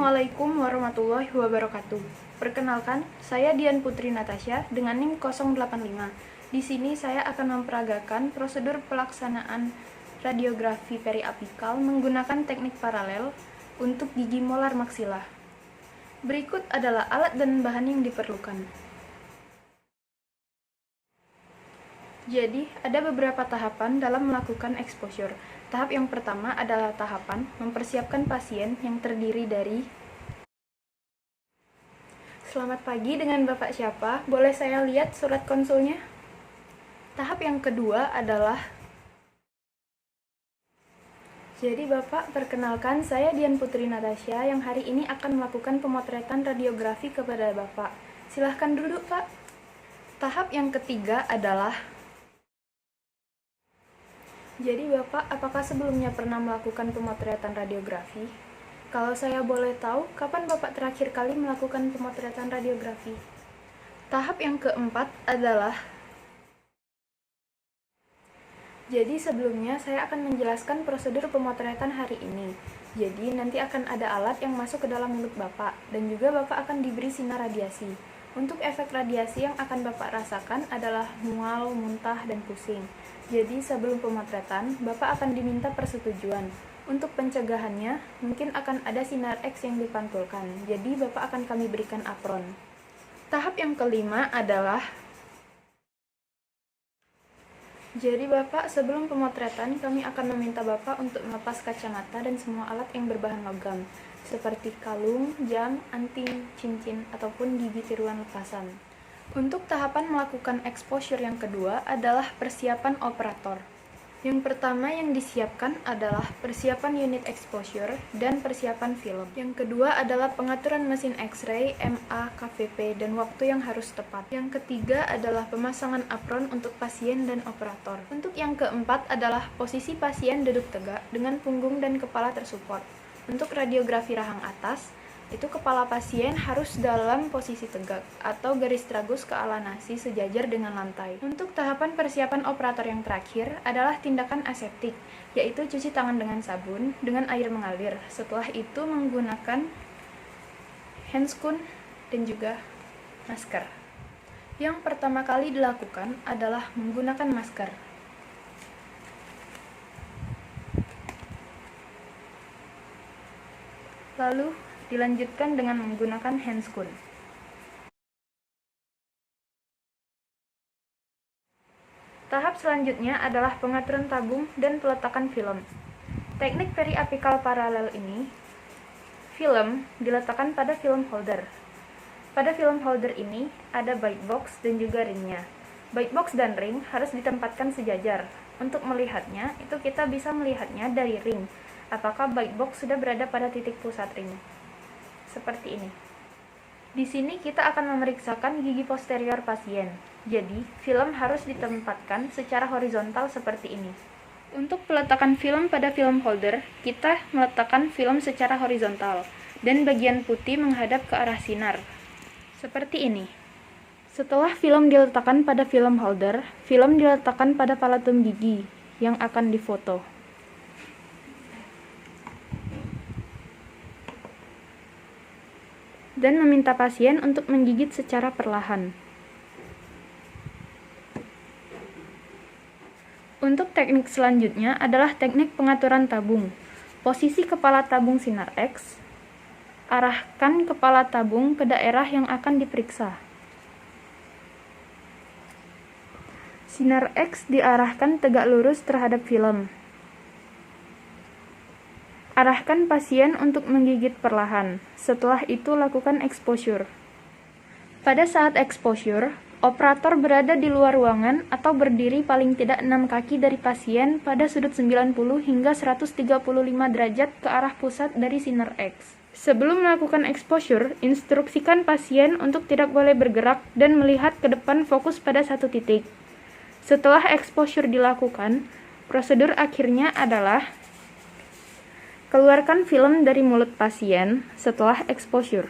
Assalamualaikum warahmatullahi wabarakatuh. Perkenalkan, saya Dian Putri Natasha dengan NIM 085. Di sini saya akan memperagakan prosedur pelaksanaan radiografi periapikal menggunakan teknik paralel untuk gigi molar maksila. Berikut adalah alat dan bahan yang diperlukan. Jadi, ada beberapa tahapan dalam melakukan exposure. Tahap yang pertama adalah tahapan mempersiapkan pasien yang terdiri dari Selamat pagi, dengan Bapak siapa? Boleh saya lihat surat konsulnya? Tahap yang kedua adalah Jadi Bapak, perkenalkan saya Dian Putri Natasha yang hari ini akan melakukan pemotretan radiografi kepada Bapak. Silahkan duduk, Pak. Tahap yang ketiga adalah Jadi Bapak, apakah sebelumnya pernah melakukan pemotretan radiografi? Kalau saya boleh tahu, kapan Bapak terakhir kali melakukan pemotretan radiografi? Tahap yang keempat adalah Jadi sebelumnya saya akan menjelaskan prosedur pemotretan hari ini. Jadi nanti akan ada alat yang masuk ke dalam mulut Bapak, dan juga Bapak akan diberi sinar radiasi. Untuk efek radiasi yang akan Bapak rasakan adalah mual, muntah, dan pusing. Jadi sebelum pemotretan, Bapak akan diminta persetujuan. Untuk pencegahannya, mungkin akan ada sinar X yang dipantulkan. Jadi Bapak akan kami berikan apron. Tahap yang kelima adalah Jadi Bapak, sebelum pemotretan, kami akan meminta Bapak untuk melepas kacamata dan semua alat yang berbahan logam, seperti kalung, jam, anting, cincin, ataupun gigi tiruan lepasan. Untuk tahapan melakukan exposure yang kedua adalah persiapan operator. Yang pertama yang disiapkan adalah persiapan unit exposure dan persiapan film. Yang kedua adalah pengaturan mesin X-ray, MA, KVP, dan waktu yang harus tepat. Yang ketiga adalah pemasangan apron untuk pasien dan operator. Untuk yang keempat adalah posisi pasien duduk tegak dengan punggung dan kepala tersupport. Untuk radiografi rahang atas, itu kepala pasien harus dalam posisi tegak atau garis tragus ke ala nasi sejajar dengan lantai. Untuk tahapan persiapan operator yang terakhir adalah tindakan aseptik, yaitu cuci tangan dengan sabun dengan air mengalir. Setelah itu menggunakan handscoon dan juga masker. Yang pertama kali dilakukan adalah menggunakan masker. Lalu dilanjutkan dengan menggunakan handscoon. Tahap selanjutnya adalah pengaturan tabung dan peletakan film. Teknik periapikal paralel ini, film diletakkan pada film holder. Pada film holder ini ada bite box dan juga ringnya. Bite box dan ring harus ditempatkan sejajar. Untuk melihatnya, itu kita bisa melihatnya dari ring. Apakah bite box sudah berada pada titik pusat ring? Seperti ini. Di sini kita akan memeriksakan gigi posterior pasien. Jadi, film harus ditempatkan secara horizontal seperti ini. Untuk peletakan film pada film holder, kita meletakkan film secara horizontal dan bagian putih menghadap ke arah sinar. Seperti ini. Setelah film diletakkan pada film holder, film diletakkan pada palatum gigi yang akan difoto. Dan meminta pasien untuk menggigit secara perlahan. Untuk teknik selanjutnya adalah teknik pengaturan tabung. Posisi kepala tabung sinar X, arahkan kepala tabung ke daerah yang akan diperiksa. Sinar X diarahkan tegak lurus terhadap film. Arahkan pasien untuk menggigit perlahan. Setelah itu lakukan exposure. Pada saat exposure, operator berada di luar ruangan atau berdiri paling tidak 6 kaki dari pasien pada sudut 90 hingga 135 derajat ke arah pusat dari sinar X. Sebelum melakukan exposure, instruksikan pasien untuk tidak boleh bergerak dan melihat ke depan fokus pada satu titik. Setelah exposure dilakukan, prosedur akhirnya adalah keluarkan film dari mulut pasien setelah exposure.